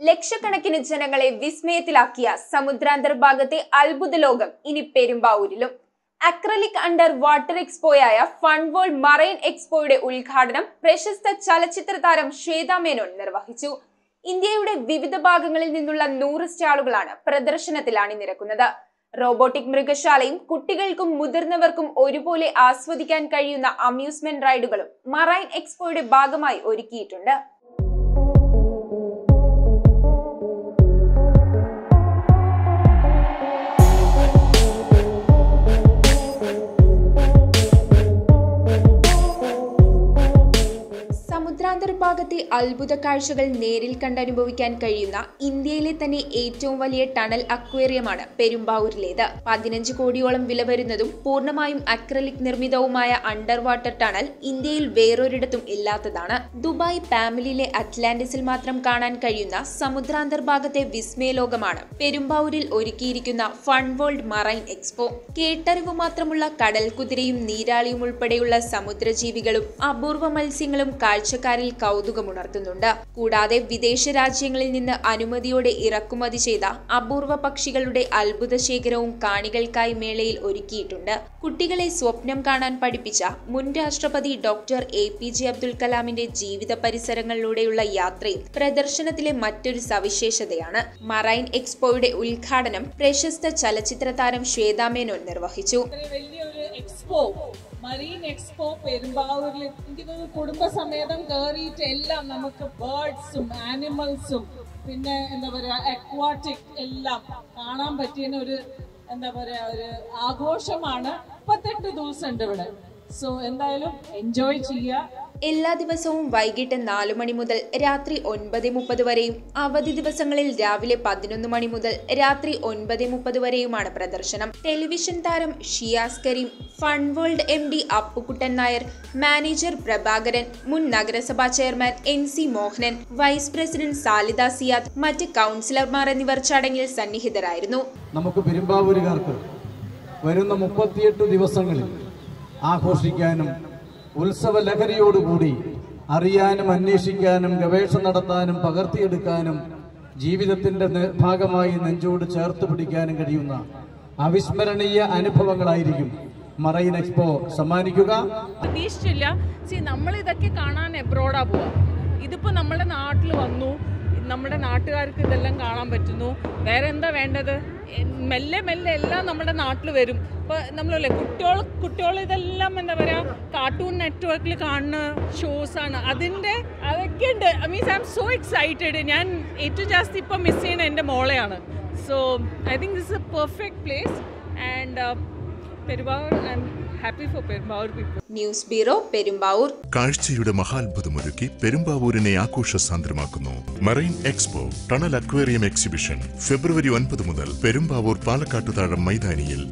ലക്ഷക്കണക്കിന് ജനങ്ങളെ വിസ്മയത്തിലാക്കിയ സമുദ്രാന്തർഭാഗത്തെ അത്ഭുത ലോകം ഇനി പെരുമ്പാവൂരിലും. അക്രലിക് അണ്ടർ വാട്ടർ എക്സ്പോയായ ഫൺ വേൾഡ് മറൈൻ എക്സ്പോയുടെ ഉദ്ഘാടനം പ്രശസ്ത ചലച്ചിത്ര താരം ശ്വേതാ മേനോൻ നിർവഹിച്ചു. ഇന്ത്യയുടെ വിവിധ ഭാഗങ്ങളിൽ നിന്നുള്ള 100 സ്റ്റാളുകളാണ് പ്രദർശനത്തിൽ അണിനിരക്കുന്നത്. റോബോട്ടിക് മൃഗശാലയും കുട്ടികൾക്കും മുതിർന്നവർക്കും ഒരുപോലെ ആസ്വദിക്കാൻ കഴിയുന്ന അമ്യൂസ്മെന്റ് റൈഡുകളും മറൈൻ എക്സ്പോയുടെ ഭാഗമായി ഒരുക്കിയിട്ടുണ്ട്. സമുദ്രാന്തർഭാഗത്തെ അത്ഭുത കാഴ്ചകൾ നേരിൽ കണ്ടനുഭവിക്കാൻ കഴിയുന്ന ഇന്ത്യയിലെ തന്നെ ഏറ്റവും വലിയ ടണൽ അക്വേറിയമാണ് പെരുമ്പാവൂരിലേത്. 15 കോടിയോളം വില വരുന്നതും പൂർണ്ണമായും അക്രലിക് നിർമ്മിതവുമായ അണ്ടർ വാട്ടർ ടണൽ ഇന്ത്യയിൽ വേറൊരിടത്തും ഇല്ലാത്തതാണ്. ദുബായ് പാമിലിലെ അറ്റ്ലാന്റിസിൽ മാത്രം കാണാൻ കഴിയുന്ന സമുദ്രാന്തർഭാഗത്തെ വിസ്മയലോകമാണ് പെരുമ്പാവൂരിൽ ഒരുക്കിയിരിക്കുന്ന ഫൺ വേൾഡ് മറൈൻ എക്സ്പോ. കേട്ടറിവ് മാത്രമുള്ള കടൽ കുതിരയും നീരാളിയും ഉൾപ്പെടെയുള്ള സമുദ്രജീവികളും അപൂർവ മത്സ്യങ്ങളും കാഴ്ചക്കാരിൽ കൗതുകമുണർത്തുന്നുണ്ട്. കൂടാതെ വിദേശ രാജ്യങ്ങളിൽ നിന്ന് അനുമതിയോടെ ഇറക്കുമതി ചെയ്ത അപൂർവ പക്ഷികളുടെ അത്ഭുത ശേഖരവും കാണികൾക്കായി മേളയിൽ ഒരുക്കിയിട്ടുണ്ട്. കുട്ടികളെ സ്വപ്നം കാണാൻ പഠിപ്പിച്ച മുൻ രാഷ്ട്രപതി ഡോക്ടർ APJ അബ്ദുൽ കലാമിന്റെ ജീവിത പരിസരങ്ങളിലൂടെയുള്ള യാത്രയും പ്രദർശനത്തിലെ മറ്റൊരു സവിശേഷതയാണ്. മറൈൻ എക്സ്പോയുടെ ഉദ്ഘാടനം പ്രശസ്ത ചലച്ചിത്ര താരം ശ്വേതാ മേനോൻ നിർവഹിച്ചു. മറീൻ എക്സ്പോ പെരുമ്പാവൂരിൽ എനിക്ക് കുടുംബസമേതം കയറിയിട്ട് എല്ലാം നമുക്ക് ബേർഡ്സും ആനിമൽസും പിന്നെ എന്താ പറയാ അക്വാറ്റിക് എല്ലാം കാണാൻ പറ്റിയ ഒരു എന്താ പറയാ ഒരു ആഘോഷമാണ്. 38 ദിവസം ഉണ്ട് ഇവിടെ. സോ എന്തായാലും എൻജോയ് ചെയ്യുക. എല്ലാ ദിവസവും വൈകിട്ട് 4 മണി മുതൽ രാത്രി 9:30 വരെയും അവധി ദിവസങ്ങളിൽ രാവിലെ 11 മണി മുതൽ രാത്രി 9:30 വരെയുമാണ് പ്രദർശനം. ടെലിവിഷൻ താരം Shiyas Kareem, fun world MD Appukuttan Nair, manager Prabhakaran, മുൻ നഗരസഭാ chairman NC Mohanan, vice president Salida Siyad, മറ്റ് കൗൺസിലർമാർ എന്നിവർ ചടങ്ങിൽ സന്നിഹിതരായിരുന്നു. നമുക്ക് പെരുമ്പാവൂരുകാർക്ക് വരുന്ന 38 ദിവസങ്ങളിൽ ആഘോഷിക്കാനും ഉത്സവ ലഹരിയോടുകൂടി അറിയാനും അന്വേഷിക്കാനും ഗവേഷണം നടത്താനും പകർത്തിയെടുക്കാനും ജീവിതത്തിന്റെ ഭാഗമായി നെഞ്ചോട് ചേർത്ത് പിടിക്കാനും കഴിയുന്ന അവിസ്മരണീയ അനുഭവങ്ങളായിരിക്കും മറൈൻ എക്സ്പോ സമ്മാനിക്കുക. പ്രതീക്ഷിച്ചില്ല. നമ്മൾ ഇതൊക്കെ കാണാൻ എബ്രോഡാ പോവാ. ഇതിപ്പോ നമ്മുടെ നാട്ടിൽ വന്നു, നമ്മുടെ നാട്ടുകാർക്ക് ഇതെല്ലാം കാണാൻ പറ്റുന്നു. വേറെ എന്താ വേണ്ടത്? മെല്ലെ മെല്ലെ എല്ലാം നമ്മുടെ നാട്ടിൽ വരും. ഇപ്പോൾ നമ്മളല്ലേ കുട്ടികൾ ഇതെല്ലാം എന്താ പറയുക കാർട്ടൂൺ നെറ്റ്വർക്കിൽ കാണുന്ന ഷോസാണ്. അതൊക്കെ ഉണ്ട്. I am so excited. ഞാൻ ഏറ്റവും ജാസ്തി ഇപ്പം മിസ് ചെയ്യുന്ന എൻ്റെ മോളെയാണ്. So I think this is a perfect place and Perumbavoor I am happy for Perumbavoor people. News bureau, Perumbavoor. കാഴ്ചയുടെ മഹാത്ഭുതമൊരുക്കി പെരുമ്പാവൂരിനെ ആഘോഷസാന്ദ്രമാക്കുന്നു marine expo tunnel aquarium exhibition. ഫെബ്രുവരി 9 മുതൽ പെരുമ്പാവൂർ പാലക്കാട്ടുതാഴം മൈതാനിയിൽ.